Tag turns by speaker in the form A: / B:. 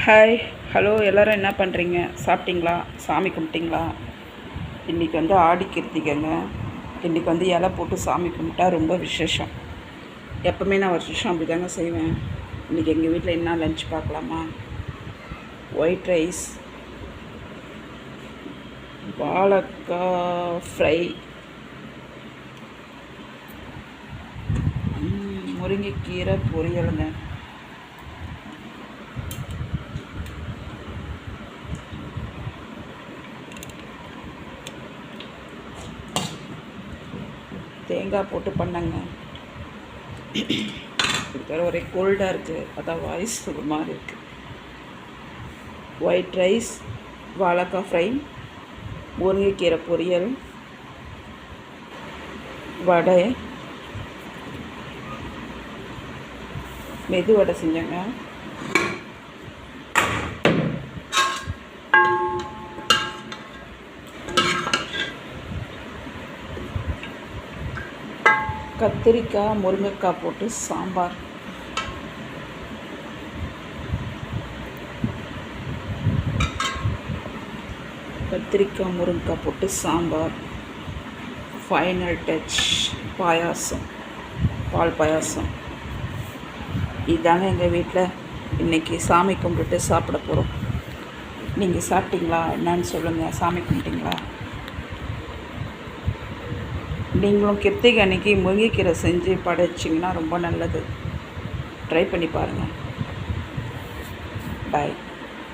A: Hi, hello எல்லோரும் என்ன பண்ணுறீங்க? சாப்பிட்டீங்களா? சாமி கும்பிட்டிங்களா? இன்றைக்கி ஆடி கிருத்திகைங்க. இன்றைக்கி இலை போட்டு சாமி கும்பிட்டா ரொம்ப விசேஷம். எப்போவுமே நான் வருஷம் அப்படி தாங்க செய்வேன். இன்றைக்கி எங்கள் வீட்டில் என்ன லஞ்ச் பார்க்கலாமா? ஒயிட் ரைஸ், வாழைக்காய் ஃப்ரை, முருங்கைக்கீரை பொரியலுங்க. தேங்காய் போட்டு பண்ணங்க. ஒரே கோல்டாக இருக்குது, அதான் வாய்ஸ் ஒரு மாதிரி இருக்குது. ஒயிட் ரைஸ், வாழைக்காய் ஃப்ரை, முருங்கைக்கீரை பொரியல், வடை, மெது வடை செஞ்சேங்க. கத்திரிக்காய் முருங்கைக்காய் போட்டு சாம்பார். கத்திரிக்காய் முருங்கைக்காய் போட்டு சாம்பார். ஃபைனல் டச் பாயாசம், பால் பாயாசம். இதாங்க எங்கள் வீட்டில் இன்றைக்கி சாமி கும்பிட்டுட்டு சாப்பிட போகிறோம். நீங்கள் சாப்பிட்டீங்களா? என்னன்னு சொல்லுங்கள். சாமி கும்பிட்டிங்களா? நீங்களும் கிருத்திகை அன்றைக்கி முருங்கைக்கீரை செஞ்சு படைச்சிங்கன்னா ரொம்ப நல்லது. ட்ரை பண்ணி பாருங்கள். பாய்.